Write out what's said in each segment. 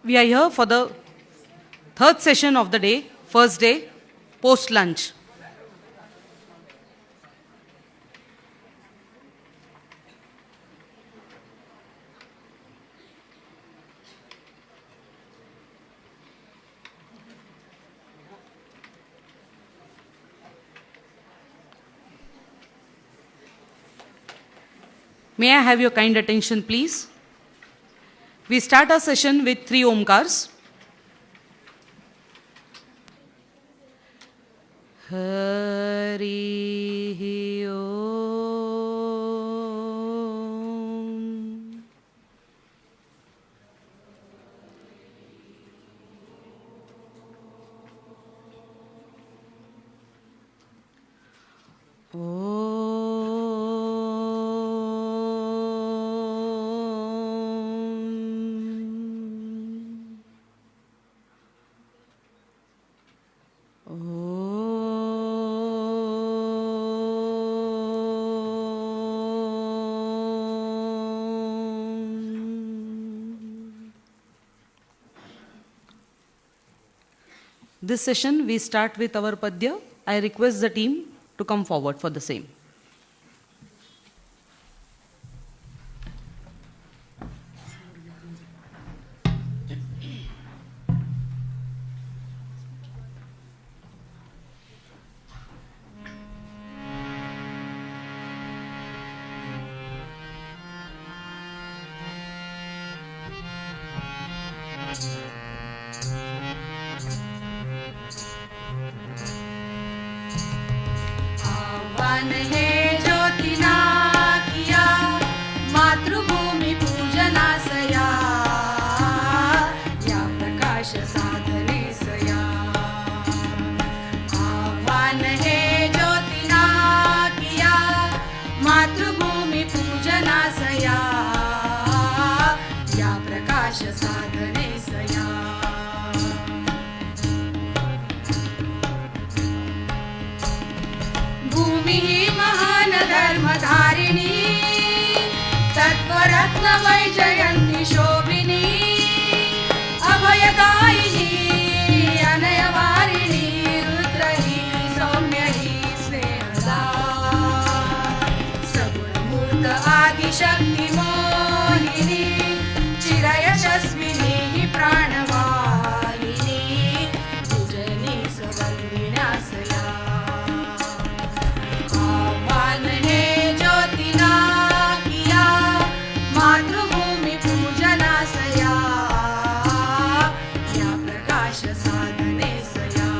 We are here for the third session of the day, first day, post-lunch. May I have your kind attention, please? We start our session with 3 Omkars. Hari Om. This session we start with our Padya. I request the team to come forward for the same. आह्वान है ज्योतिना किया मातृभूमी पूजनासया या प्रकाश साधने सया आह्वान है ज्योतिना किया मातृभूमी पूजनासया या प्रकाश साधने सया भूमि ही महान धर्मधारिणी तत्वरत्न वैजयंती शोभिनी अभयदायिनी अनयवारिणी रुद्रही सौम्यही स्नेहदा सगुणमूर्त आदिशक्ति मोहिनी चिरयशस्विनी प्राणवाहिनी पूजनी सवंदिन्यासया आह्वान है ज्योतिना किया मातृभूमि पूजनासया या प्रकाश साधने सया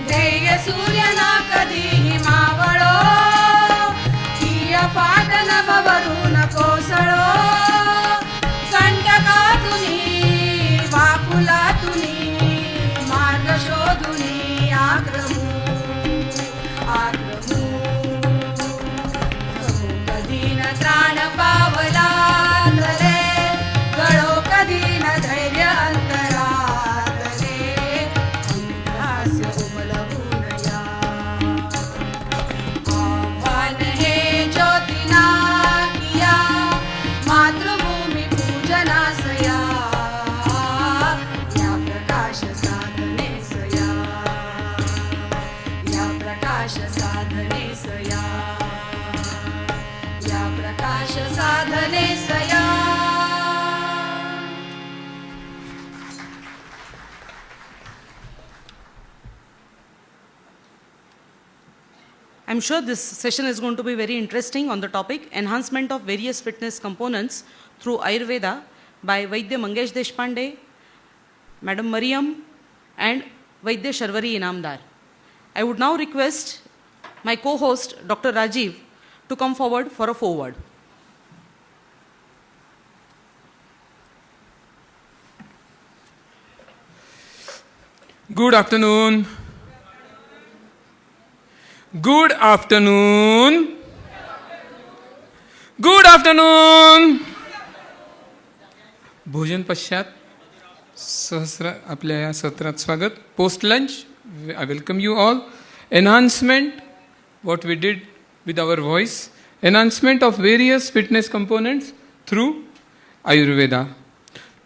ध्येय सूर्यना कधीही मावळो फाट नभवरून कोसळो कंटकातुनी वाकुलातुनी मार्ग शोधुनी आक्रमू कधी न त्राण पावला तले गळो कधी न धैर्य अंतरातले हास्य उमलवून या आह्वान हे ज्योतिना किया मातृभूमी पूजनासया या प्रकाश साधने सया या प्रकाश साधने सया या प्रकाश साधने सया I'm sure this session is going to be very interesting on the topic enhancement of various fitness components through Ayurveda by Vaidya Mangesh Deshpande, Madam Mariam and Vaidya Sharvari Inamdar. I would now request my co-host Dr. Rajiv to come forward for a foreword. Good afternoon. Good afternoon. Good afternoon. भोजन पश्चात सहस्र आपल्या या सत्रात स्वागत. Post lunch, I welcome you all. Enhancement, what we did with our voice, enhancement of various fitness components through Ayurveda.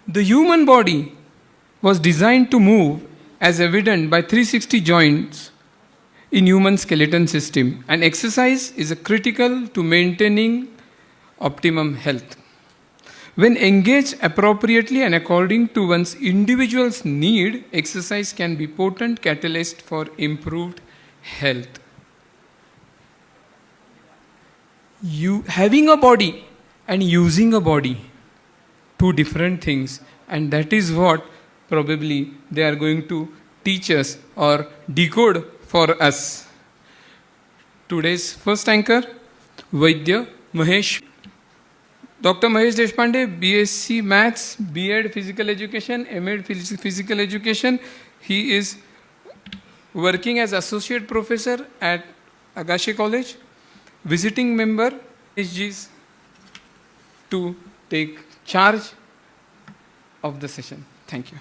The human body was designed to move as evident by 360 joints in human skeleton system, and exercise is a critical to maintaining optimum health. When engaged appropriately and according to one's individual's need, exercise can be potent catalyst for improved health. You having a body and using a body, two different things, and that is what probably they are going to teach us or decode for us. Today's first anchor, Vaidya Mahesh. Dr. Mahesh Deshpande, BSc Maths, B.Ed Physical Education, M.Ed Physical Education. He is working as Associate Professor at Agashe College, visiting member SGs to take charge of the session. Thank you.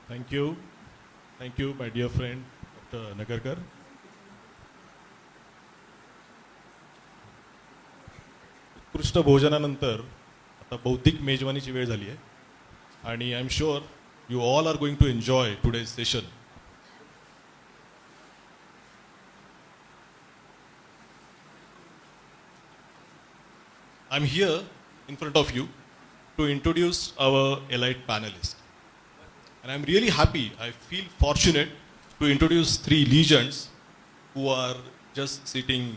Thank you. Thank you, my dear friend, Dr. Nagarkar. उत्कृष्ट भोजनानंतर आता बौद्धिक मेजवानीची वेळ झाली आहे आणि I am sure you all are going to enjoy today's session. I am here in front of you to introduce our elite panelists. And I'm really happy, I feel fortunate to introduce three legends who are just sitting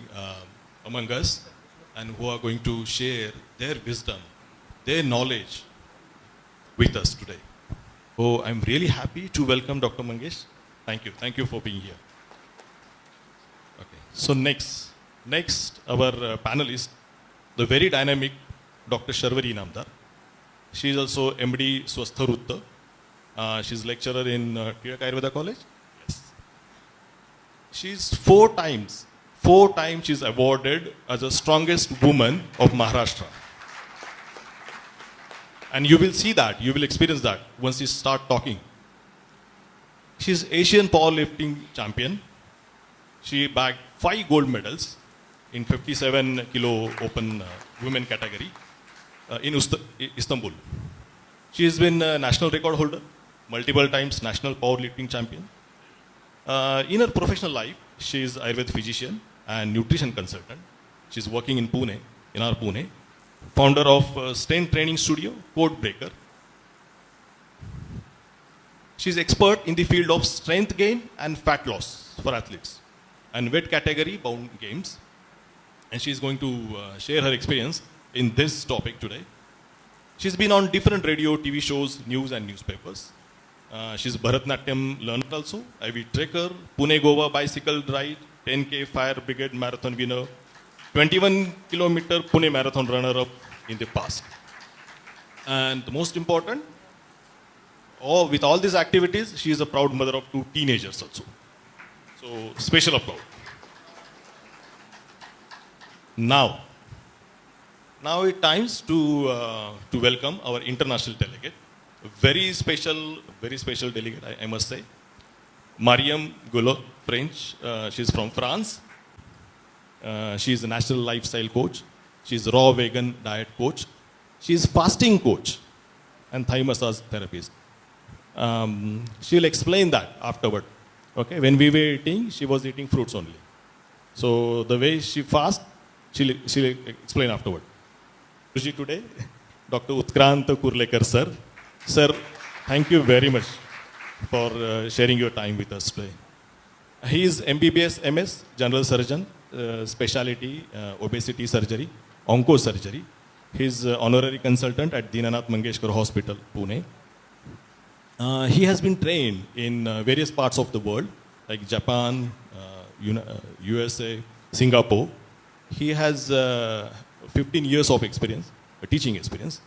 among us and who are going to share their wisdom, their knowledge with us today. So I'm really happy to welcome Dr. Mangesh. Thank you for being here. Okay, so next our panelist, the very dynamic Dr. Sharvari Namdar. She is also MD Swastha Rutta. She's lecturer in Tirak Ayurveda College. Yes. She's four times she's awarded as the strongest woman of Maharashtra. And you will see that, you will experience that once you start talking. She's Asian powerlifting champion. She bagged 5 gold medals in 57 kilo open women category in Istanbul. She has been a national record holder, multiple times national powerlifting champion. In her professional life, she is Ayurvedic physician and nutrition consultant. She's working in Pune, in our Pune. Founder of strength training studio, Code Breaker. She's expert in the field of strength gain and fat loss for athletes and weight category bound games. And she's going to share her experience in this topic today. She's been on different radio, TV shows, news and newspapers. She's Bharatnatyam learner also, avid trekker, Pune Goa bicycle ride, 10K fire brigade marathon winner, 21 kilometer Pune marathon runner up in the past. And the most important, with all these activities, she is a proud mother of 2 teenagers also. So special applause. Now it's time to welcome our international delegate. Very special delegate, I must say. Mariam Goulot, French. She's from France. She's a national lifestyle coach. She's raw vegan diet coach. She's fasting coach and Thai massage therapist. She'll explain that afterward. Okay, when we were eating, she was eating fruits only. So the way she fasts, she'll explain afterward. Today, Dr. Utkrant Kurlekar sir. Sir, thank you very much for sharing your time with us today. He is MBBS MS, General Surgeon, specialty obesity surgery, onco surgery. He is honorary consultant at Dinanath Mangeshkar Hospital, Pune. He has been trained in various parts of the world, like Japan, USA, Singapore. He has 15 years of experience, teaching experience,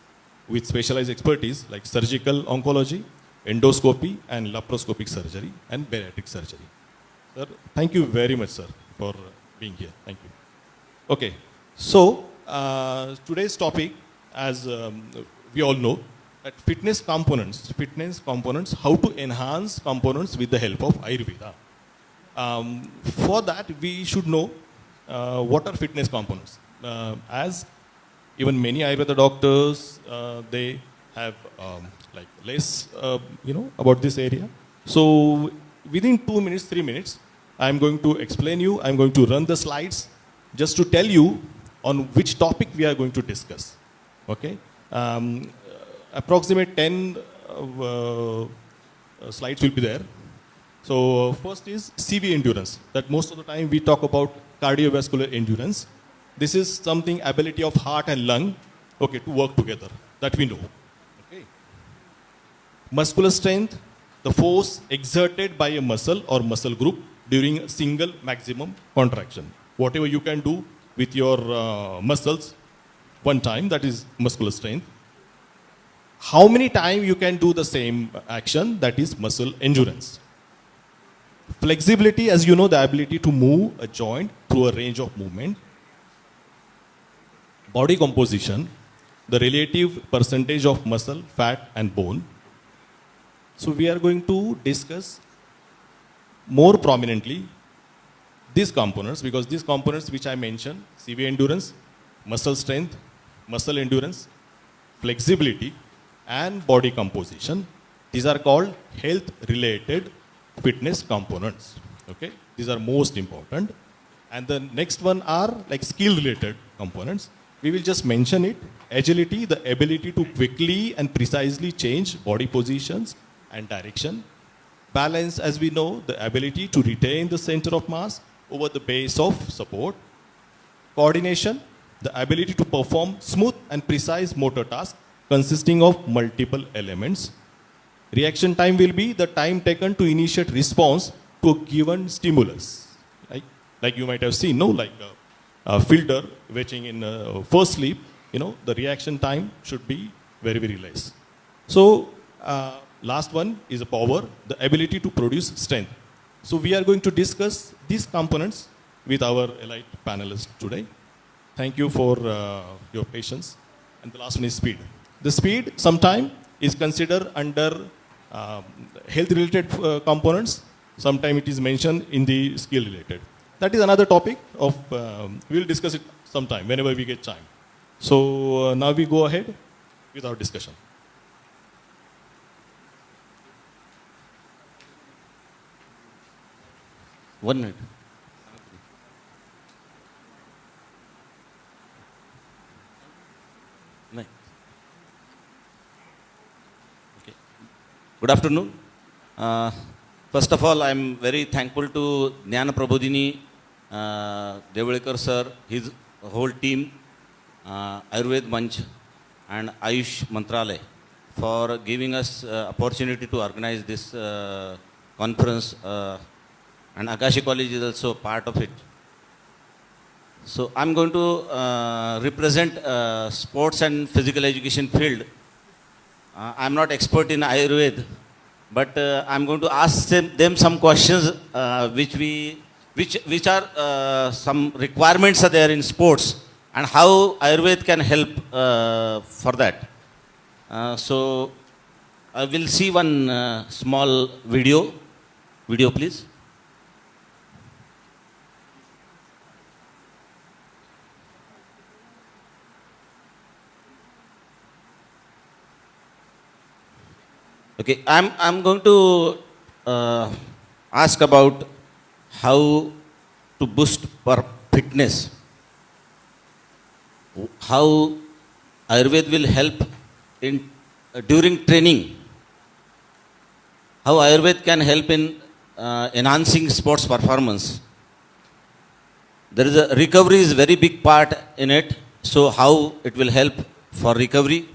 with specialized expertise like surgical oncology, endoscopy, and laparoscopic surgery, and bariatric surgery. Sir, thank you very much, sir, for being here. Thank you. Okay, so today's topic, as we all know, at fitness components, how to enhance components with the help of Ayurveda. For that, we should know what are fitness components. As even many Ayurveda doctors, they have like less, about this area. So within 2 minutes, 3 minutes, I'm going to explain you. I'm going to run the slides just to tell you on which topic we are going to discuss. Okay. Approximate 10 slides will be there. So first is CV endurance. That most of the time we talk about cardiovascular endurance. This is something ability of heart and lung, okay, to work together. That we know. Okay. Muscular strength, the force exerted by a muscle or muscle group during a single maximum contraction. Whatever you can do with your muscles one time, that is muscular strength. How many times you can do the same action, that is muscle endurance. Flexibility, as you know, the ability to move a joint through a range of movement. Body composition, the relative percentage of muscle, fat and bone. So we are going to discuss more prominently these components, because these components which I mentioned, CV endurance, muscle strength, muscle endurance, flexibility and body composition, these are called health related fitness components. Okay, these are most important. And the next one are like skill related components. We will just mention it. Agility, the ability to quickly and precisely change body positions and direction. Balance, as we know, the ability to retain the center of mass over the base of support. Coordination, the ability to perform smooth and precise motor tasks consisting of multiple elements. Reaction time will be the time taken to initiate response to a given stimulus. Like you might have seen, no, like a filter waiting in first sleep, the reaction time should be very, very less. So last one is a power, the ability to produce strength. So we are going to discuss these components with our elite panelists today. Thank you for your patience. And the last one is speed. The speed sometimes is considered under health related components. Sometimes it is mentioned in the skill related. That is another topic of, we'll discuss it sometime whenever we get time. So now we go ahead with our discussion. One minute. No. Okay. Good afternoon. First of all, I am very thankful to Jnana Prabodhini, Devulekar sir, his whole team, Ayurved Manch and Ayush Mantralaya for giving us opportunity to organize this conference. And Akashi College is also part of it. So I'm going to represent sports and physical education field. I'm not expert in Ayurveda, but I'm going to ask them some questions which are some requirements are there in sports and how Ayurveda can help for that. So I will see one small video. Video, please. Okay, I'm going to ask about how to boost our fitness. How Ayurveda will help in during training. How Ayurveda can help in enhancing sports performance. There is a recovery is very big part in it. So how it will help for recovery.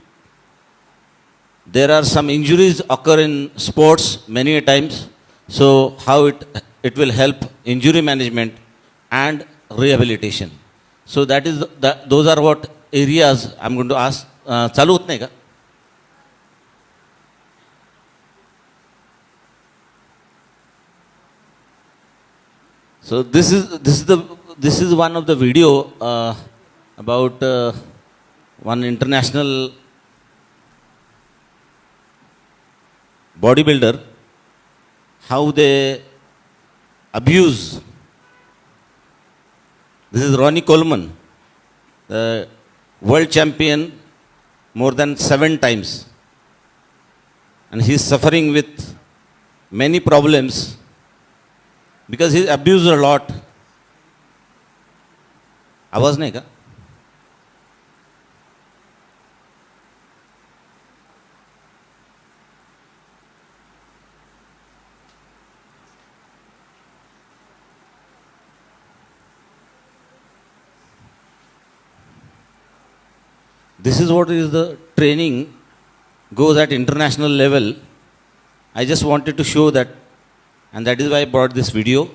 There are some injuries occur in sports many a times. So how it will help injury management and rehabilitation. So that is those are what areas I'm going to ask. चालू होत नाही का? So this is one of the video about one international bodybuilder, how they abuse. This is Ronnie Coleman, the world champion more than 7 times. And he is suffering with many problems because he abused a lot. आवाज नाही का? This is what is the training goes at international level. I just wanted to show that, and that is why I brought this video.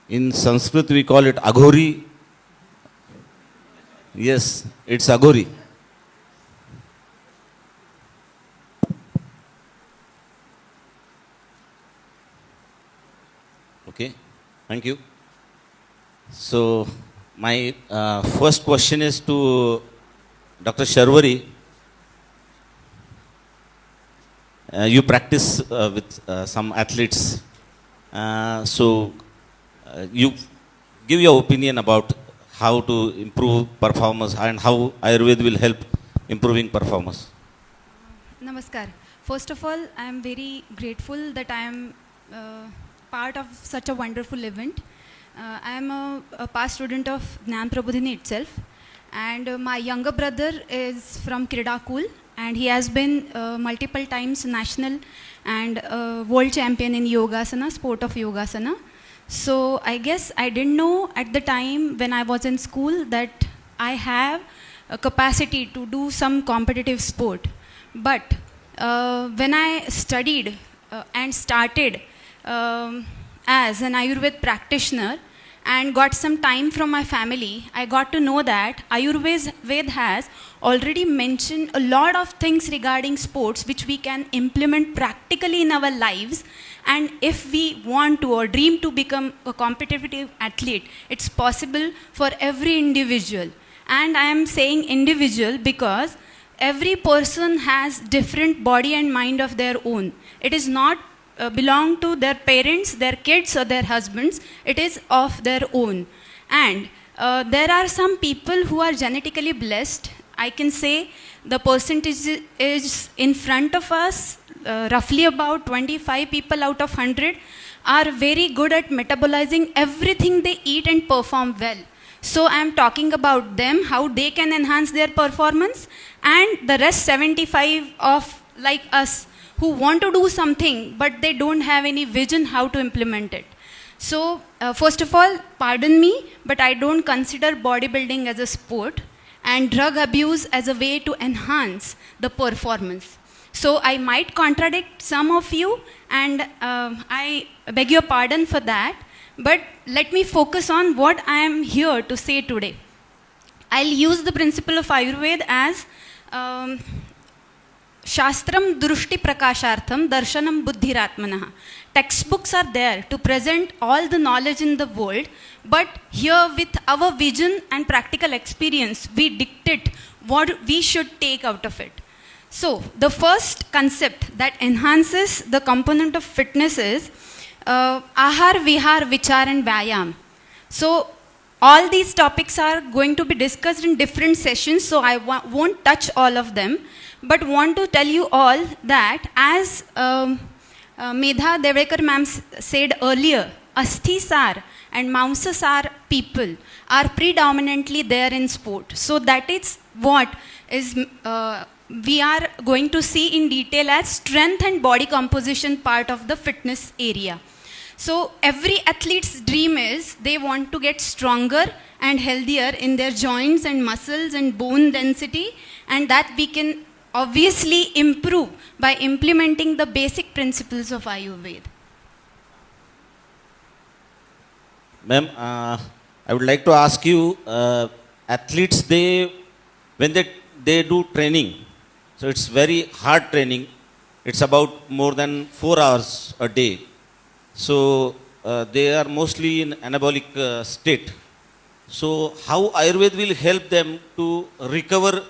In Sanskrit we call it Aghori. Yes, it's Aghori. Okay, thank you. So, my first question is to Dr. Sharwari. You practice with some athletes. You give your opinion about how to improve performance and how Ayurveda will help improving performance. Namaskar. First of all, I am very grateful that I am part of such a wonderful event. I am a past student of Gnan Prabodhini itself, and my younger brother is from Kridakul, and he has been multiple times national and world champion in Yogasana, sport of Yogasana. So I guess I didn't know at the time when I was in school that I have a capacity to do some competitive sport. But when I studied and started as an Ayurveda practitioner and got some time from my family, I got to know that Ayurveda has already mentioned a lot of things regarding sports which we can implement practically in our lives. And if we want to or dream to become a competitive athlete, it's possible for every individual. And I am saying individual because every person has different body and mind of their own. It is not belong to their parents, their kids or their husbands. It is of their own. And there are some people who are genetically blessed. I can say the percentage is in front of us, roughly about 25 people out of 100 are very good at metabolizing everything they eat and perform well. So I am talking about them, how they can enhance their performance, and the rest 75 of like us who want to do something but they don't have any vision how to implement it. So first of all, pardon me, but I don't consider bodybuilding as a sport and drug abuse as a way to enhance the performance. So I might contradict some of you, and I beg your pardon for that. But let me focus on what I am here to say today. I'll use the principle of Ayurveda as Shastram Drushti Prakashartham Darshanam Buddhiratmanaha. Textbooks are there to present all the knowledge in the world, but here with our vision and practical experience, we dictate what we should take out of it. So, the first concept that enhances the component of fitness is Ahar, Vihar, Vichar and Vyayam. So, all these topics are going to be discussed in different sessions, so I won't touch all of them, but want to tell you all that as Medha Devekar ma'am said earlier, Asthi Sar and Mamsa Sar people are predominantly there in sport. So that is what is we are going to see in detail as strength and body composition part of the fitness area. So every athlete's dream is they want to get stronger and healthier in their joints and muscles and bone density, and that we can obviously improve by implementing the basic principles of Ayurveda. Ma'am, I would like to ask you, athletes, when they do training, so it's very hard training. It's about more than 4 hours a day. So they are mostly in anabolic state. So how Ayurveda will help them to recover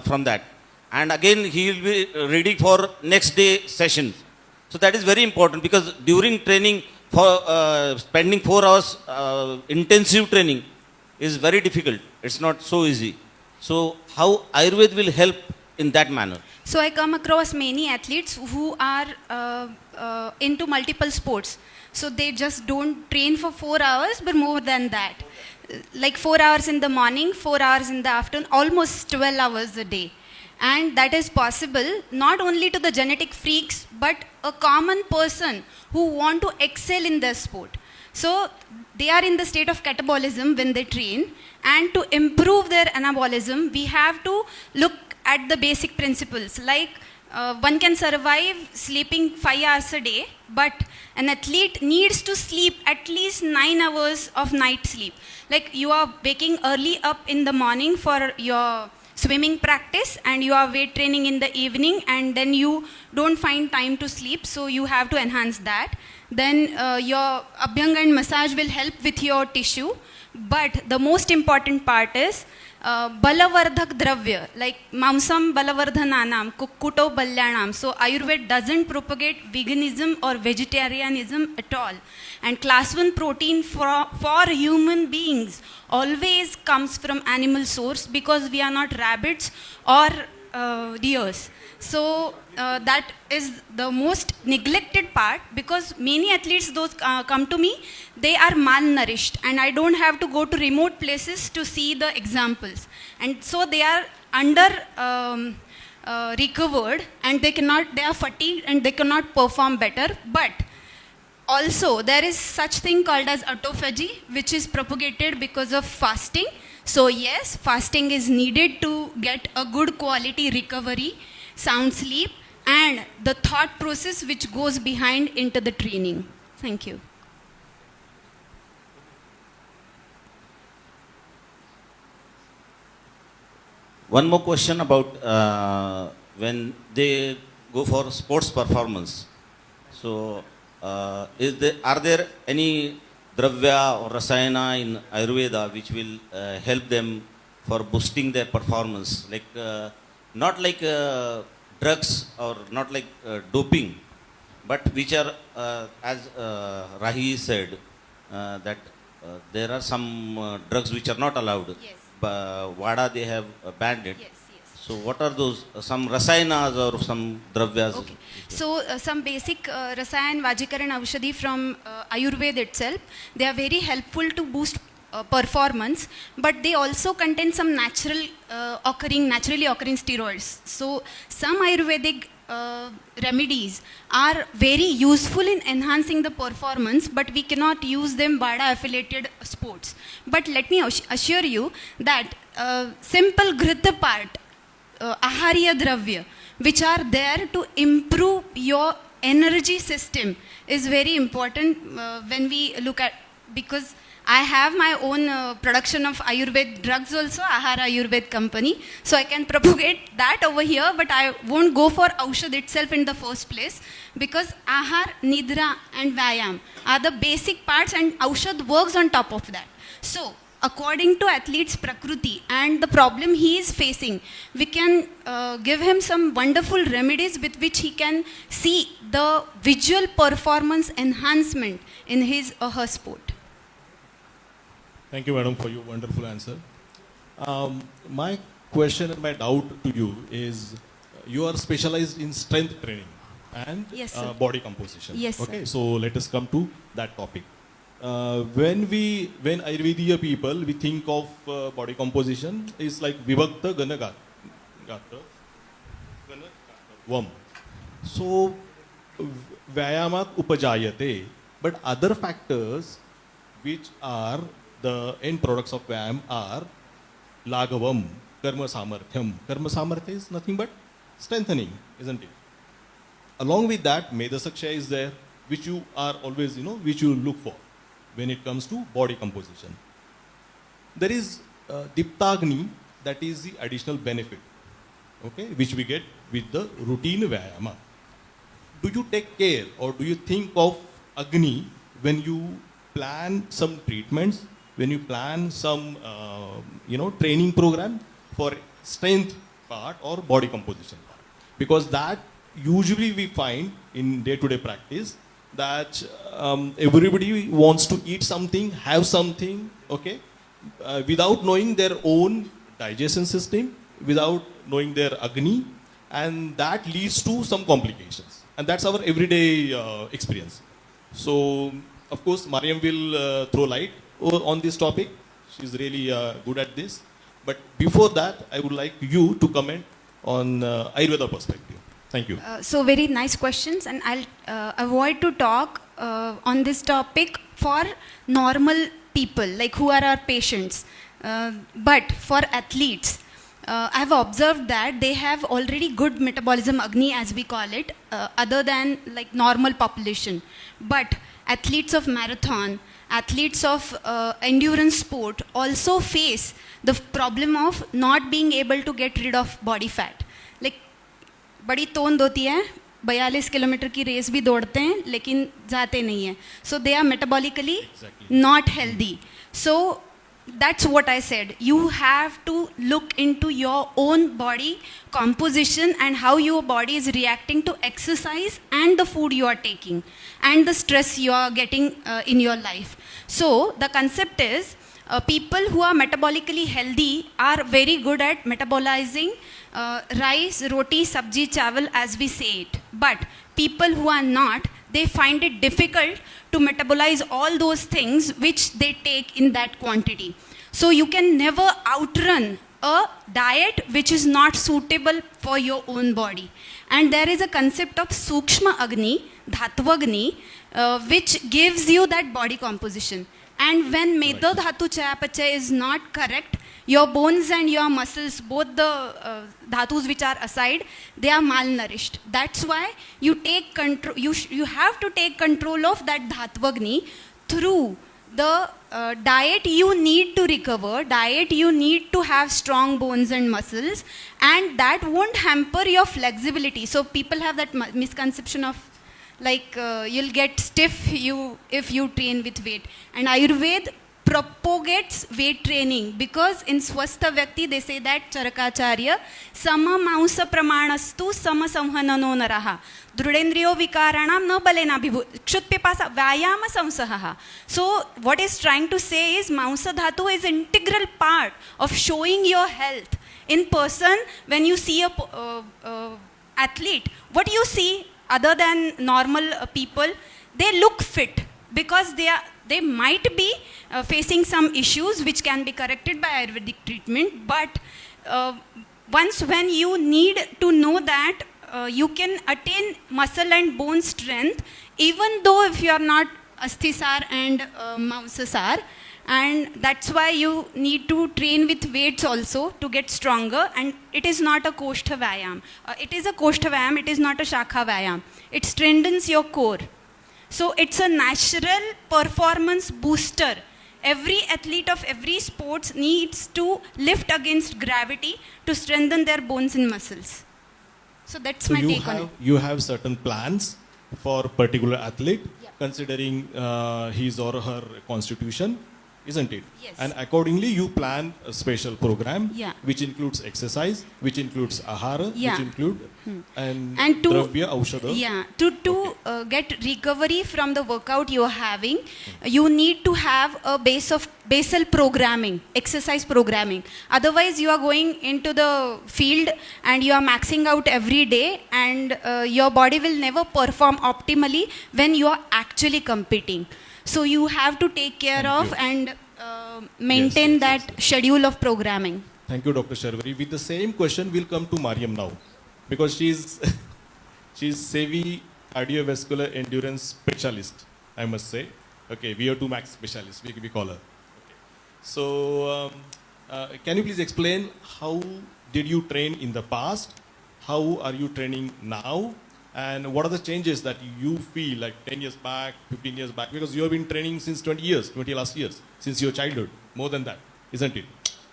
from that? And again, he will be ready for next day sessions. So that is very important because during training, for spending 4 hours intensive training is very difficult. It's not so easy. So how Ayurveda will help in that manner? So I come across many athletes who are into multiple sports. So they just don't train for 4 hours, but more than that. Like 4 hours in the morning, 4 hours in the afternoon, almost 12 hours a day. And that is possible not only to the genetic freaks, but a common person who want to excel in their sport. So they are in the state of catabolism when they train, and to improve their anabolism, we have to look at the basic principles. Like one can survive sleeping 5 hours a day, but an athlete needs to sleep at least 9 hours of night sleep. Like you are waking early up in the morning for your swimming practice and you are weight training in the evening, and then you don't find time to sleep, so you have to enhance that. Then your abhyanga and massage will help with your tissue, but the most important part is balavardhak dravya, like mamsam balavardhananam kukkuto balyanam. So Ayurveda doesn't propagate veganism or vegetarianism at all. And class 1 protein for human beings always comes from animal source, because we are not rabbits or deers. So that is the most neglected part, because many athletes, those come to me, they are malnourished, and I don't have to go to remote places to see the examples. And so they are under recovered, and they are fatigued and they cannot perform better. But also, there is such thing called as autophagy, which is propagated because of fasting. So yes, fasting is needed to get a good quality recovery, sound sleep, and the thought process which goes behind into the training. Thank you. One more question about when they go for sports performance. So, are there any dravya or rasayana in Ayurveda which will help them for boosting their performance? Like, not like drugs or not like doping, but which are, as Rahi said, that there are some drugs which are not allowed. Yes. WADA, they have banned it. Yes, yes. So what are those, some rasayanas or some dravyas? Okay. So some basic rasayan, vajikaran, aushadhi from Ayurveda itself, they are very helpful to boost performance, but they also contain some naturally occurring steroids. So some Ayurvedic remedies are very useful in enhancing the performance, but we cannot use them WADA affiliated sports. But let me assure you that simple grita part, ahariya dravya, which are there to improve your energy system, is very important when we look at, because I have my own production of Ayurveda drugs also, Ahara Ayurveda company. So I can propagate that over here, but I won't go for Aushad itself in the first place, because Ahar, Nidra and Vyayam are the basic parts, and Aushad works on top of that. So according to athlete's Prakruti and the problem he is facing, we can give him some wonderful remedies with which he can see the visual performance enhancement in his or her sport. Thank you, madam, for your wonderful answer. My question and my doubt to you is, you are specialized in strength training and Yes, sir. body composition. Yes, sir. Okay, so let us come to that topic. When Ayurvedic people, we think of body composition is like vibhakta gana gata vam. So vyayamat upajayate, but other factors which are the end products of Vyayam are Laghavam, Karma Samarthyam. Karma Samarthya is nothing but strengthening, isn't it? Along with that, Medasaksha is there, which you are always, which you look for when it comes to body composition. There is Diptagni, that is the additional benefit, okay, which we get with the routine Vyayama. Do you take care or do you think of Agni when you plan some treatments when you plan some, training program for strength part or body composition part. Because that usually we find in day-to-day practice that everybody wants to eat something, have something, okay, without knowing their own digestion system, without knowing their Agni, and that leads to some complications. And that's our everyday experience. So, of course, Mariam will throw light on this topic. She's really good at this. But before that, I would like you to comment on Ayurveda perspective. Thank you. So very nice questions, and I'll avoid to talk on this topic for normal people, like who are our patients. But for athletes, I've observed that they have already good metabolism, Agni as we call it, other than like normal population. But athletes of marathon, athletes of endurance sport also face the problem of not being able to get rid of body fat. Like बड़ी तोंद होती है, 42 kilometre की race भी दौड़ते हैं लेकिन जाते नहीं हैं. So they are metabolically not healthy. So that's what I said. You have to look into your own body composition and how your body is reacting to exercise and the food you are taking and the stress you are getting in your life. So the concept is people who are metabolically healthy are very good at metabolizing rice, roti, sabji, chawal as we say it. But people who are not, they find it difficult to metabolize all those things which they take in that quantity. So you can never outrun a diet which is not suitable for your own body. And there is a concept of Sukshma Agni, Dhatvagni, which gives you that body composition. And when Meda Dhatu Chayapachay is not correct, your bones and your muscles, both the dhatus which are aside, they are malnourished. That's why you take control. You have to take control of that Dhatvagni through the diet you need to recover, diet you need to have strong bones and muscles, and that won't hamper your flexibility. So people have that misconception of like you'll get stiff if you train with weight. And Ayurveda propagates weight training because in Swastha Vyakti they say that Charakacharya sama mausa pramanastu sama samhanano naraha drudendriyo vikaranam na balena bhibu kshutpipasa vyayama samsaha. So what is trying to say is mausa dhatu is integral part of showing your health in person. When you see a athlete, what do you see other than normal people? They look fit because they might be facing some issues which can be corrected by Ayurvedic treatment, but once when you need to know that you can attain muscle and bone strength, even though if you are not Asthisar and Mausasar, and that's why you need to train with weights also to get stronger. And it is not a Koshtha Vyayam. It is a Koshtha Vyayam, it is not a Shakha Vyayam. It strengthens your core. So it's a natural performance booster. Every athlete of every sports needs to lift against gravity to strengthen their bones and muscles. So that's my take on it. You have certain plans for particular athlete, considering his or her constitution, isn't it? Yes. And accordingly, you plan a special program, Yeah. which includes exercise, which includes ahara, Yeah. which include and to dravya, aushadha. Yeah, to get recovery from the workout you are having, you need to have a basal programming, exercise programming. Otherwise, you are going into the field and you are maxing out every day, and your body will never perform optimally when you are actually competing. So you have to take care of and maintain that schedule of programming. Thank you, Dr. Sharvari. With the same question, we'll come to Mariam now, because she's Sevi cardiovascular endurance specialist, I must say. Okay, VO2 max specialist, we call her. Okay. So, can you please explain how did you train in the past? How are you training now? And what are the changes that you feel like 10 years back, 15 years back? Because you have been training since 20 last years, since your childhood, more than that, isn't it?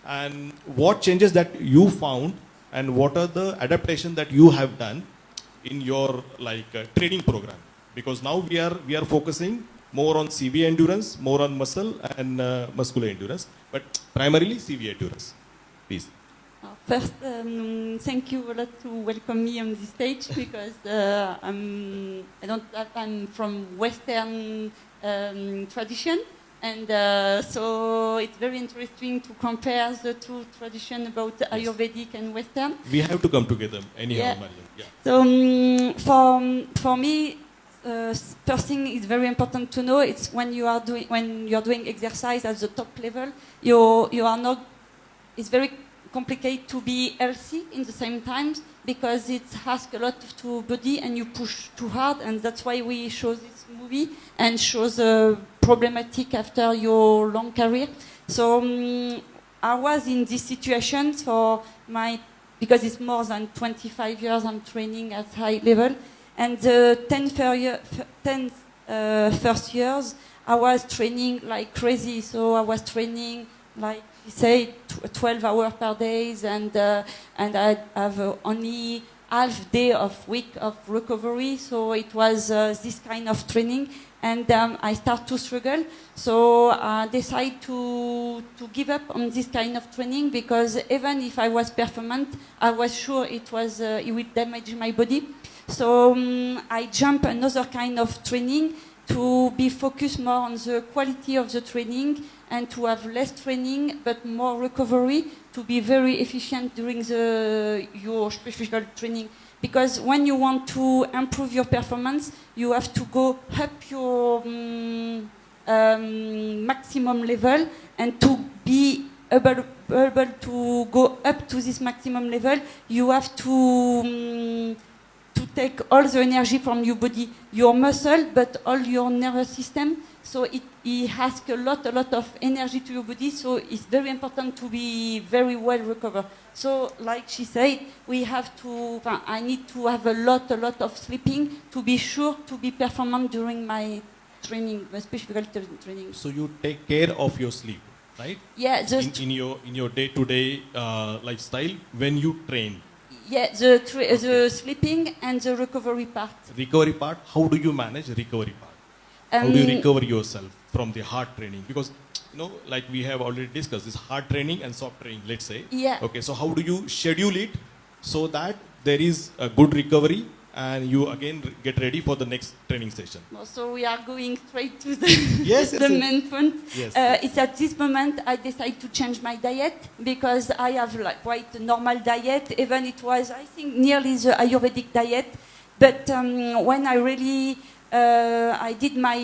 And what changes that you found, and what are the adaptations that you have done in your training program? Because now we are focusing more on CV endurance, more on muscle and muscular endurance, but primarily CV endurance. Please. First, thank you a lot to welcome me on this stage because I'm from Western tradition, and so it's very interesting to compare the two traditions about Ayurvedic and Western. We have to come together anyhow, Yeah. Mariam. Yeah. So for me, first thing is very important to know. It's when you are doing exercise at the top level, you are not. It's very complicated to be healthy in the same time because it asks a lot to body and you push too hard, and that's why we show this movie and shows the problematic after your long career. So I was in this situation because it's more than 25 years I'm training at high level, and the 10 first years I was training like crazy. So I was training like say 12 hours per day, and I have only half day of week of recovery. So it was this kind of training, and I start to struggle. So I decide to give up on this kind of training because even if I was performant, I was sure it would damage my body. So I jump another kind of training to be focused more on the quality of the training and to have less training but more recovery to be very efficient during your special training. Because when you want to improve your performance, you have to go up your maximum level, and to be able to go up to this maximum level, you have to take all the energy from your body, your muscle, but all your nervous system. So it asks a lot of energy to your body. So it's very important to be very well recovered. So like she said, I need to have a lot of sleeping to be sure to be performant during my training, my specific training. So you take care of your sleep, right? Yeah, in your day-to-day lifestyle when you train. Yeah, the sleeping and the recovery part. Recovery part, how do you manage recovery part? How do you recover yourself from the hard training? Because, like we have already discussed, this hard training and soft training, let's say. Yeah. Okay, so how do you schedule it so that there is a good recovery and you again get ready for the next training session? So we are going straight to the, Yes, the main point. Yes, It's at this moment I decide to change my diet because I have like quite a normal diet. Even it was, I think, nearly the Ayurvedic diet. But when I really I did my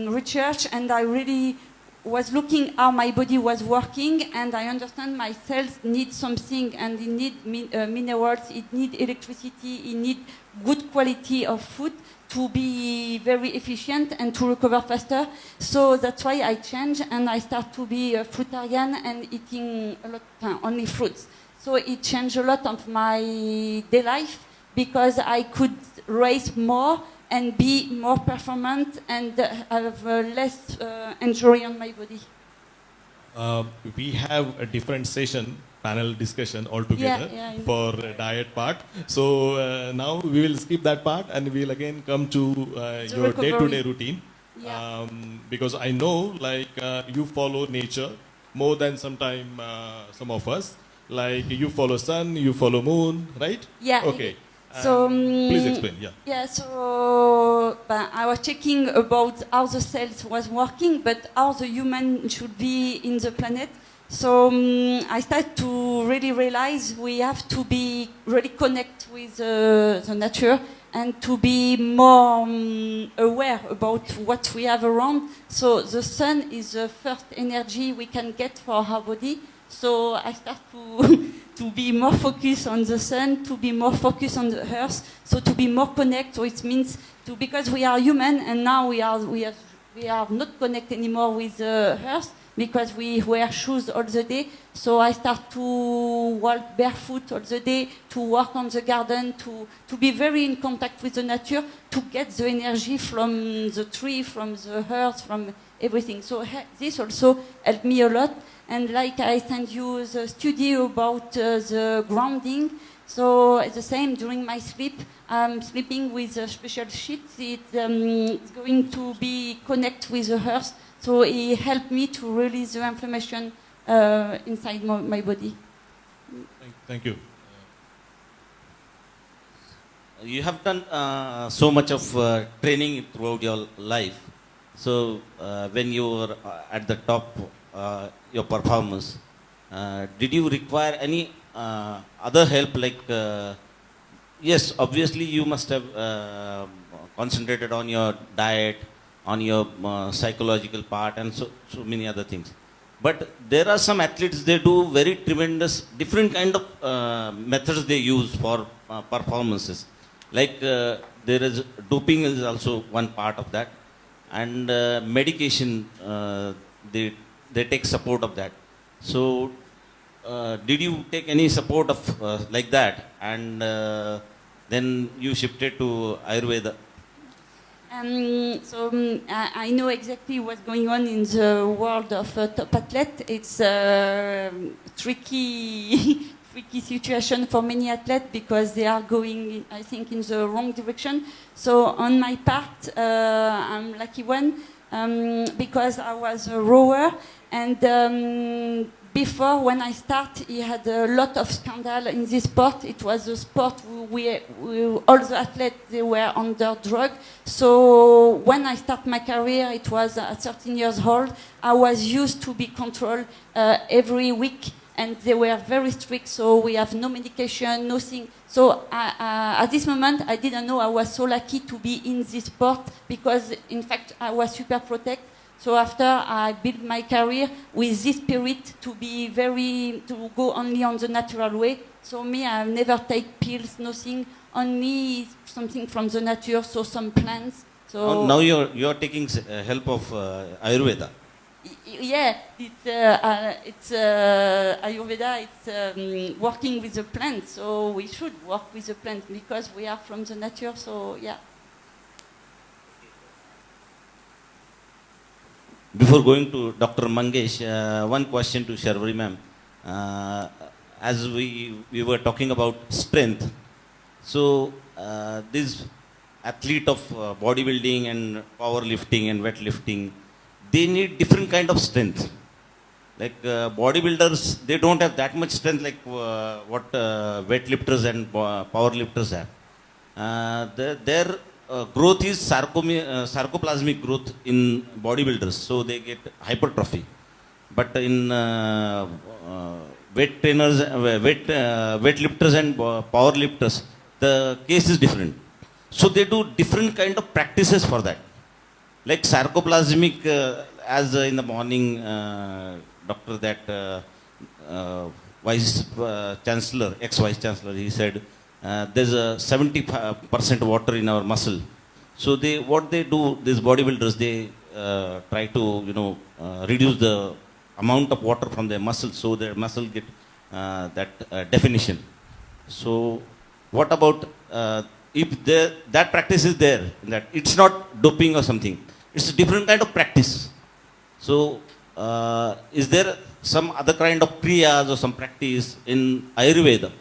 research and I really was looking how my body was working, and I understand my cells need something, and it need minerals, it need electricity, it need good quality of food to be very efficient and to recover faster. So that's why I changed and I start to be a fruitarian and eating a lot only fruits. So it changed a lot of my day life because I could race more and be more performant and have less injury on my body. We have a different session, panel discussion altogether for diet part. So now we will skip that part and we'll again come to your recovery. day-to-day routine. Yeah. Because I know you follow nature more than some of us. Like you follow sun, you follow moon, right? Yeah. Okay. So please explain. Yeah. Yeah. So I was checking about how the cells was working, but how the human should be in the planet. So I started to really realize we have to be really connect with the nature and to be more aware about what we have around. So the sun is the first energy we can get for our body. So I start to be more focused on the sun, to be more focused on the earth, so to be more connected. So it means because we are human and now we are not connected anymore with the earth because we wear shoes all the day. So I start to walk barefoot all the day, to work on the garden, to be very in contact with the nature, to get the energy from the tree, from the earth, from everything. So this also helped me a lot. And like I sent you the study about the grounding, So it's the same during my sleep. I'm sleeping with a special sheet. It's going to be connect with the earth. So it helped me to release the inflammation inside my body. Thank you. You have done so much of training throughout your life. So when you were at the top, your performance, did you require any other help? Like, yes, obviously you must have concentrated on your diet, on your psychological part, and so many other things. But there are some athletes, they do very tremendous, different kind of methods they use for performances. Like there is doping is also one part of that, and medication, they take support of that. So did you take any support of like that, and then you shifted to Ayurveda? I know exactly what's going on in the world of top athlete. It's a tricky, tricky situation for many athletes because they are going, I think, in the wrong direction. So on my part, I'm lucky one because I was a rower, and before, when I started, he had a lot of scandal in this sport. It was a sport where all the athletes, they were under drug. So when I started my career, it was at 13 years old. I was used to be controlled every week, and they were very strict. So we have no medication, nothing. So at this moment, I didn't know I was so lucky to be in this sport because, in fact, I was super protected. So after I built my career with this spirit to go only on the natural way. So me, I never take pills, nothing, only something from the nature, so some plants. So Now you're taking help of Ayurveda. Yeah, it's Ayurveda. It's working with the plants. So we should work with the plants because we are from the nature. So yeah. Before going to Dr. Mangesh, one question to Sharvari ma'am. As we were talking about strength, so this athlete of bodybuilding and powerlifting and weightlifting, they need different kind of strength. Like bodybuilders, they don't have that much strength like what weightlifters and powerlifters have. Their growth is sarcoplasmic growth in bodybuilders, so they get hypertrophy. But in weight trainers, weightlifters and powerlifters, the case is different. So they do different kind of practices for that. Like sarcoplasmic, as in the morning, doctor, that vice chancellor, ex-vice chancellor, he said, there's a 70% water in our muscle. So what they do, these bodybuilders, they try to reduce the amount of water from their muscles, so their muscle get that definition. So what about if that practice is there, that it's not doping or something, it's a different kind of practice. So is there some other kind of kriyas or some practice in Ayurveda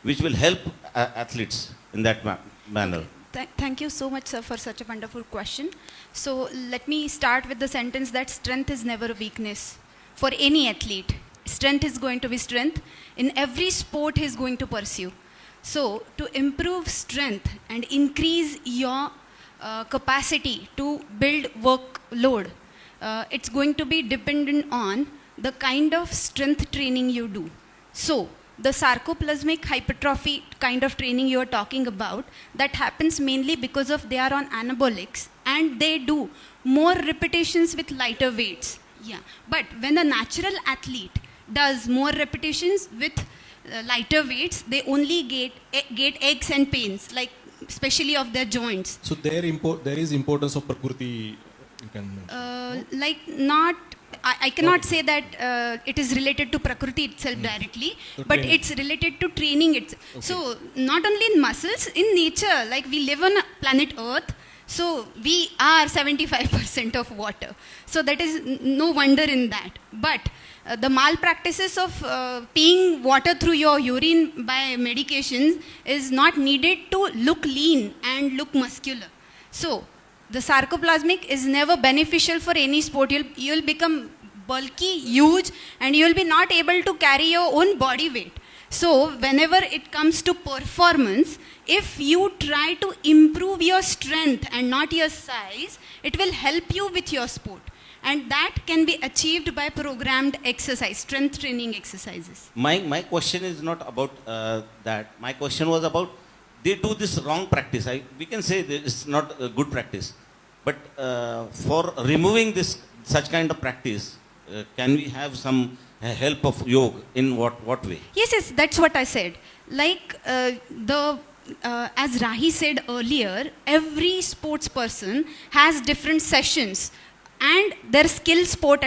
which will help athletes in that manner? Thank you so much, sir, for such a wonderful question. So let me start with the sentence that strength is never a weakness for any athlete. Strength is going to be strength. In every sport he is going to pursue. So to improve strength and increase your capacity to build workload, it's going to be dependent on the kind of strength training you do. So the sarcoplasmic hypertrophy kind of training you are talking about, that happens mainly because of they are on anabolics and they do more repetitions with lighter weights. Yeah, but when a natural athlete does more repetitions with lighter weights, they only get aches and pains, like especially of their joints. So there is importance of Prakriti. You can like not. I cannot say that it is related to Prakriti itself directly, but training. it's related to training itself. So not only in muscles, in nature, like we live on planet Earth, So we are 75% of water. So that is no wonder in that. But the malpractices of peeing water through your urine by medications is not needed to look lean and look muscular. So the sarcoplasmic is never beneficial for any sport. You'll become bulky, huge, and you'll be not able to carry your own body weight. So whenever it comes to performance, if you try to improve your strength and not your size, it will help you with your sport. And that can be achieved by programmed exercise, strength training exercises. My question is not about that. My question was about they do this wrong practice. We can say that it's not a good practice. But for removing this such kind of practice, can we have some help of yoga in what way? Yes, that's what I said. Like as Rahi said earlier, every sports person has different sessions and their skill sport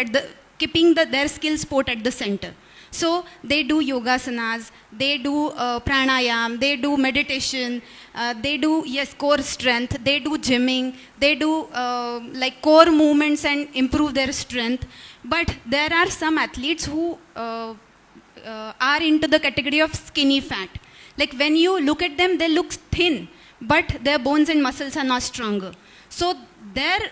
keeping their skill sport at the center. So they do yogasanas, they do pranayam, they do meditation, they do core strength, they do gymming, they do like core movements and improve their strength. But there are some athletes who are into the category of skinny fat. Like when you look at them, they look thin, but their bones and muscles are not stronger. So there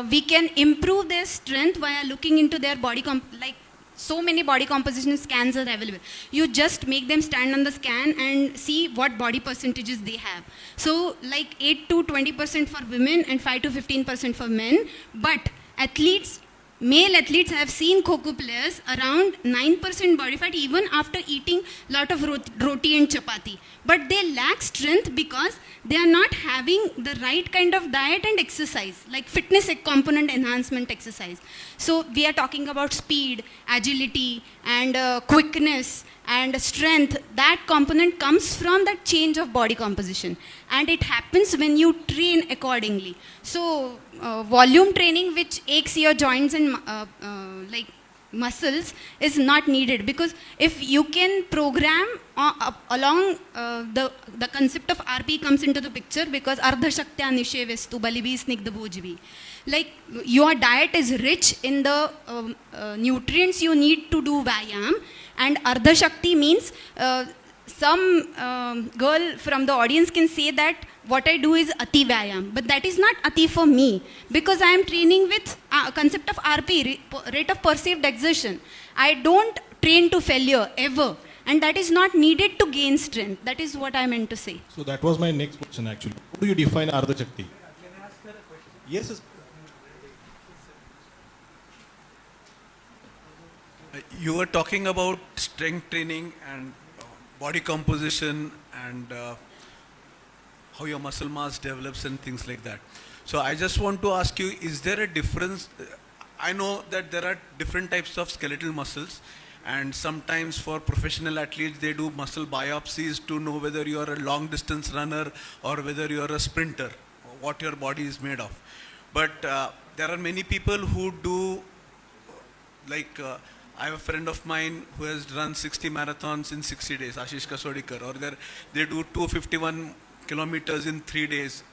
we can improve their strength via looking into their body, like so many body composition scans are available. You just make them stand on the scan and see what body percentages they have. So like 8 to 20% for women and 5 to 15% for men. But athletes, male athletes, I have seen Kho-Kho players around 9% body fat even after eating lot of roti and chapati. But they lack strength because they are not having the right kind of diet and exercise, like fitness component enhancement exercise. So we are talking about speed, agility, and quickness and strength. That component comes from that change of body composition. And it happens when you train accordingly. So volume training which aches your joints and like muscles is not needed, because if you can program along the concept of RP comes into the picture, because Ardha Shaktya Nishe Vestu Balibhi Snigdha Bhojvi. Like your diet is rich in the nutrients you need to do Vyayam, and Ardha Shakti means some girl from the audience can say that what I do is Ati Vyayam, but that is not Ati for me, because I am training with concept of RP, rate of perceived exertion. I don't train to failure ever, and that is not needed to gain strength. That is what I meant to say. So that was my next question actually. How do you define Ardha Shakti? Can I ask her a question? Yes. You were talking about strength training and body composition and how your muscle mass develops and things like that. So I just want to ask you, is there a difference? I know that there are different types of skeletal muscles, and sometimes for professional athletes they do muscle biopsies to know whether you are a long distance runner or whether you are a sprinter, what your body is made of. But there are many people who do, like I have a friend of mine who has run 60 marathons in 60 days, Ashish Kasodikar, or they do 251 kilometers in 3 days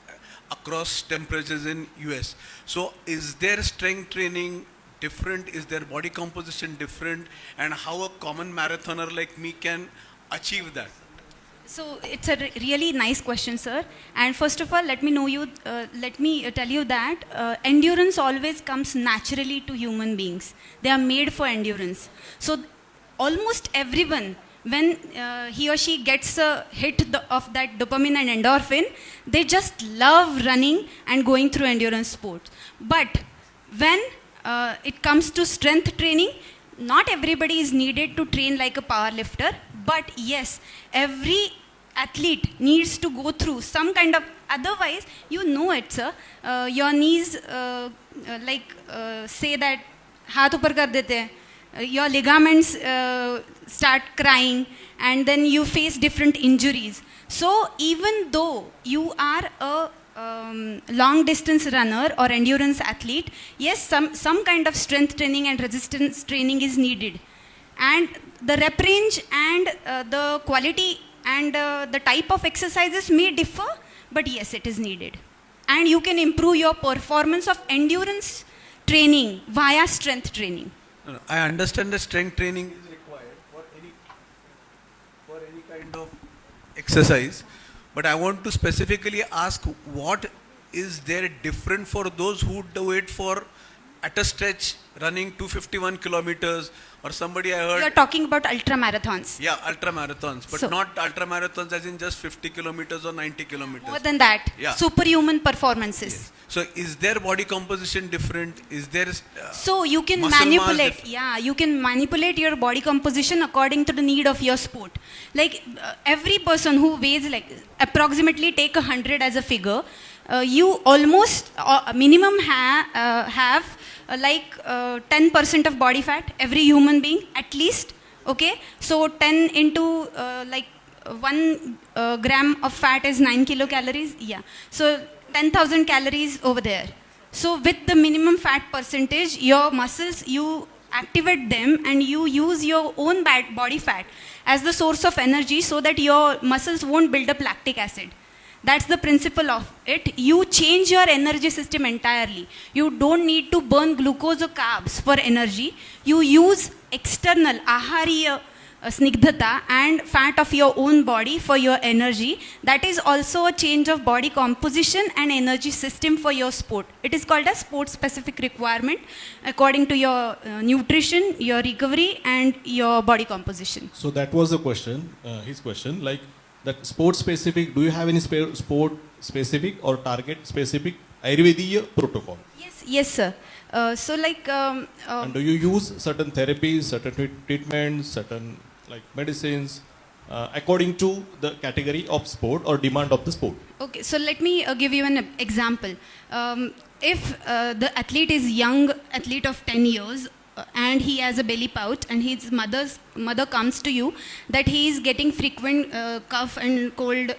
across temperatures in US. So is their strength training different? Is their body composition different? And how a common marathoner like me can achieve that? So it's a really nice question, sir. And first of all, let me tell you that endurance always comes naturally to human beings. They are made for endurance. So almost everyone, when he or she gets a hit of that dopamine and endorphin, they just love running and going through endurance sports. But when it comes to strength training, not everybody is needed to train like a power lifter, but yes, every athlete needs to go through some kind of, otherwise you know it, sir, your knees say that haath upar kar dete hain, your ligaments start crying, and then you face different injuries. So even though you are a long distance runner or endurance athlete, yes, some kind of strength training and resistance training is needed, and the rep range and the quality and the type of exercises may differ, but yes, it is needed. and you can improve your performance of endurance training via strength training. No, no, I understand that strength training is required for any kind of exercise, but I want to specifically ask what is there different for those who do it for at a stretch running 251 kilometers, or somebody I heard. You are talking about ultra marathons. Yeah, ultra marathons, but So- not ultra marathons as in just 50 kilometers or 90 kilometers. More than that, Yeah. superhuman performances. So is their body composition different? Is there So you can muscle mass manipulate, you can manipulate your body composition according to the need of your sport. Like every person who weighs like approximately take 100 as a figure, you almost minimum have like 10% of body fat, every human being at least. Okay, so 10 into like 1 gram of fat is 9 kilocalories. Yeah, so 10,000 calories over there. So with the minimum fat percentage, your muscles, you activate them and you use your own body fat as the source of energy so that your muscles won't build up lactic acid. That's the principle of it. You change your energy system entirely. You don't need to burn glucose or carbs for energy. You use external ahariya snigdhata and fat of your own body for your energy. That is also a change of body composition and energy system for your sport. It is called a sport specific requirement according to your nutrition, your recovery and your body composition. So that was the question, his question, like that sport specific, do you have any sport specific or target specific Ayurvedic protocol? Yes, sir. So like, And do you use certain therapies, certain treatments, certain like medicines according to the category of sport or demand of the sport? okay, so let me give you an example. If the athlete is young athlete of 10 years and he has a belly pouch and his mother comes to you that he is getting frequent cough and cold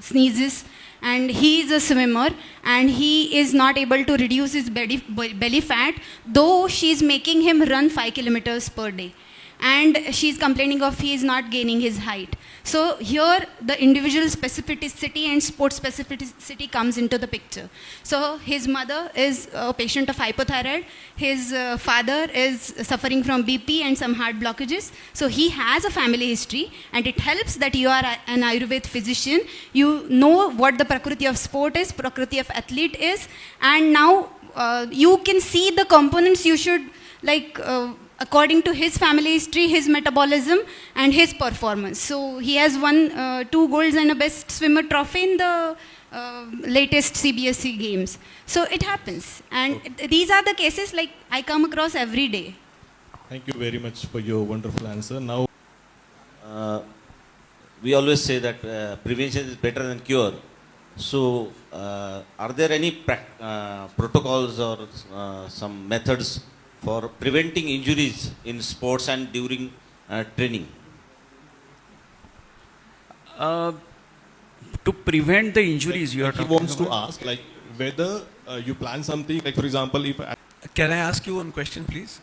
sneezes, and he is a swimmer and he is not able to reduce his belly fat, though she is making him run 5 kilometers per day and she is complaining of he is not gaining his height. So here the individual specificity and sport specificity comes into the picture. So his mother is a patient of hypothyroid, his father is suffering from BP and some heart blockages. So he has a family history, and it helps that you are an Ayurved physician. You know what the prakriti of sport is, prakriti of athlete is, and now you can see the components you should like according to his family history, his metabolism and his performance. So he has won 2 golds and a best swimmer trophy in the latest CBSE games. So it happens, and these are the cases like I come across every day. Thank you very much for your wonderful answer. Now, We always say that prevention is better than cure. So, are there any protocols or some methods for preventing injuries in sports and during training? To prevent the injuries you are he talking wants to about. ask like whether you plan something, like for example, if Can I ask you one question, please?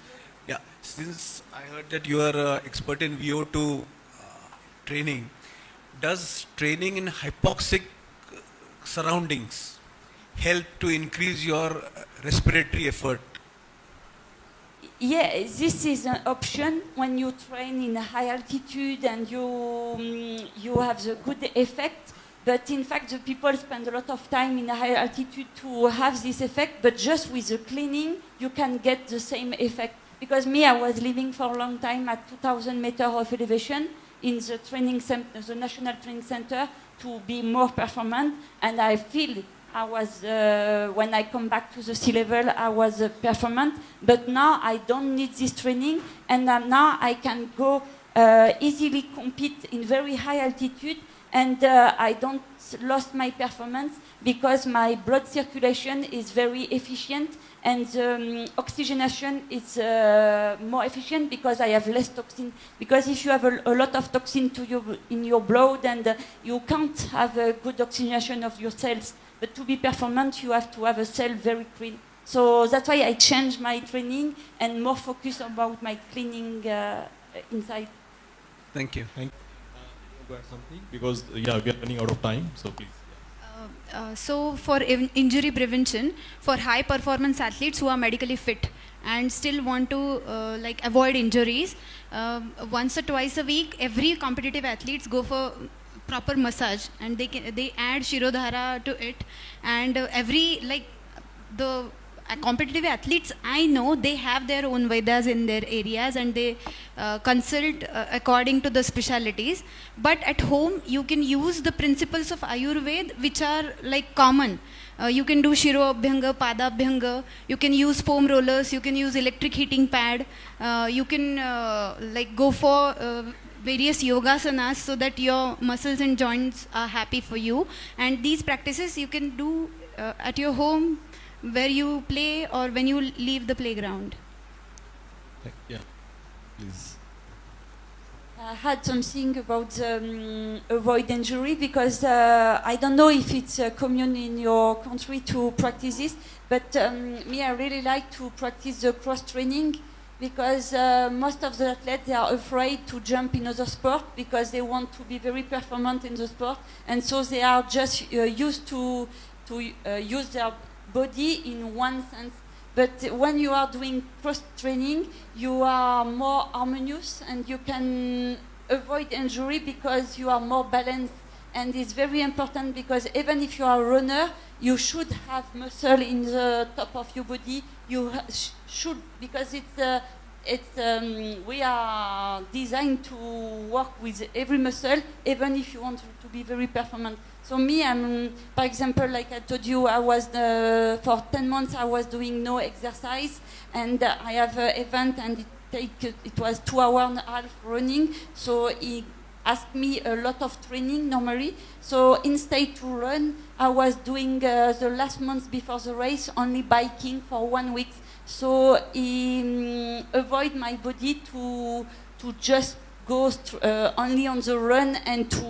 Yeah, since I heard that you are expert in VO2 training, does training in hypoxic surroundings help to increase your respiratory effort? Yeah, this is an option when you train in a high altitude and you have the good effect. But in fact, the people spend a lot of time in a high altitude to have this effect. But just with the cleaning, you can get the same effect. Because me, I was living for a long time at 2,000 meters of elevation in the training center, the National Training Center, to be more performant. And I feel I was, when I come back to the sea level, I was performant. But now I don't need this training, and now I can go easily compete in very high altitude, and I don't lost my performance because my blood circulation is very efficient, and oxygenation is more efficient because I have less toxin. Because if you have a lot of toxin in your blood, and you can't have a good oxygenation of your cells. But to be performant, you have to have a cell very clean. So that's why I changed my training and more focus about my cleaning inside. Thank you. Thank you. Something because we are running out of time, so please. So for injury prevention, for high performance athletes who are medically fit and still want to like avoid injuries, once or twice a week, every competitive athletes go for proper massage, and they add Shirodhara to it, and every like the competitive athletes I know, they have their own Vedas in their areas, and they consult according to the specialities. But at home, you can use the principles of Ayurveda, which are like common. You can do Shiro Abhyanga, Pada Abhyanga, you can use foam rollers, you can use electric heating pad, you can like go for various yogasanas so that your muscles and joints are happy for you. And these practices you can do at your home, where you play, or when you leave the playground. Yeah, please. I had something about avoid injury, because I don't know if it's common in your country to practice this, but me, I really like to practice the cross training, because most of the athletes, they are afraid to jump in other sport because they want to be very performant in the sport, and so they are just used to use their body in one sense. But when you are doing cross training, you are more harmonious and you can avoid injury because you are more balanced. And it's very important, because even if you are a runner, you should have muscle in the top of your body. You should, because we are designed to work with every muscle, even if you want to be very performant. So me, for example, like I told you, I was for 10 months I was doing no exercise, and I have an event, and it was 2 hours and a half running. So he asked me a lot of training normally. So instead to run, I was doing the last month before the race only biking for 1 week. So he avoid my body to just go only on the run and to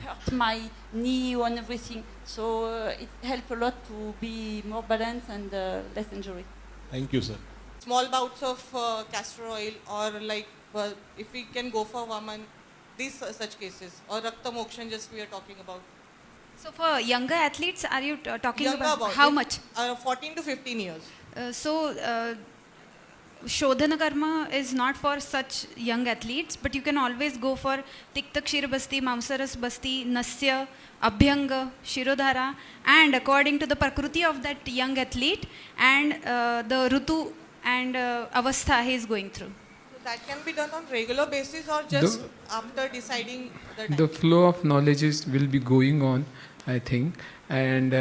hurt my knee and everything. So it helped a lot to be more balanced and less injury. Thank you, sir. Small bouts of castor oil, or like if we can go for Vaman, these such cases, or Rakta Mokshan, just we are talking about. So for younger athletes, are you talking Younger about how much? 14 to 15 years. Shodhana Karma is not for such young athletes, but you can always go for Tikta Kshir Basti, Mamsaras Basti, Nasya, Abhyanga, Shirodhara, and according to the Prakruti of that young athlete and the Rutu and Avastha he is going through. So that can be done on regular basis, or just after deciding the time? The flow of knowledge will be going on, I think. And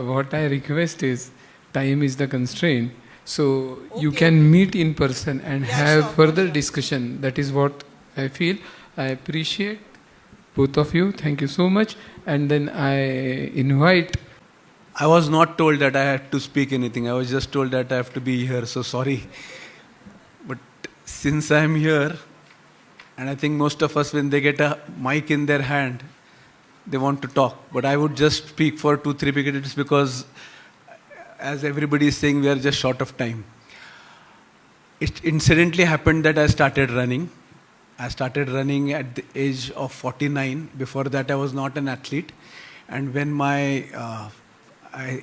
what I request is, time is the constraint. So you can meet in person and have further discussion. That is what I feel. I appreciate both of you. Thank you so much. And then I invite. I was not told that I had to speak anything. I was just told that I have to be here. So sorry. But since I am here, and I think most of us, when they get a mic in their hand, they want to talk. But I would just speak for 2-3 minutes, because as everybody is saying, we are just short of time. It incidentally happened that I started running. I started running at the age of 49. Before that, I was not an athlete. And when I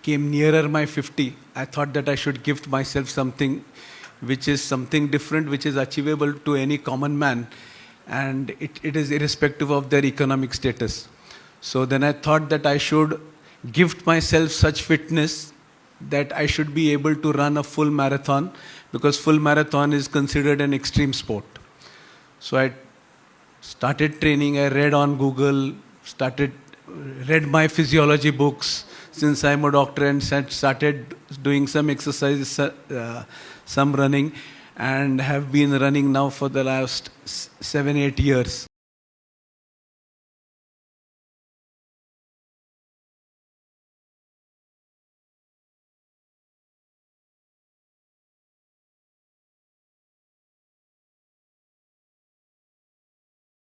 came nearer my 50, I thought that I should gift myself something which is something different, which is achievable to any common man. And it is irrespective of their economic status. So then I thought that I should gift myself such fitness that I should be able to run a full marathon, because full marathon is considered an extreme sport. So I started training. I read on Google, read my physiology books, since I'm a doctor, and started doing some exercises, some running, and have been running now for the last 7-8 years.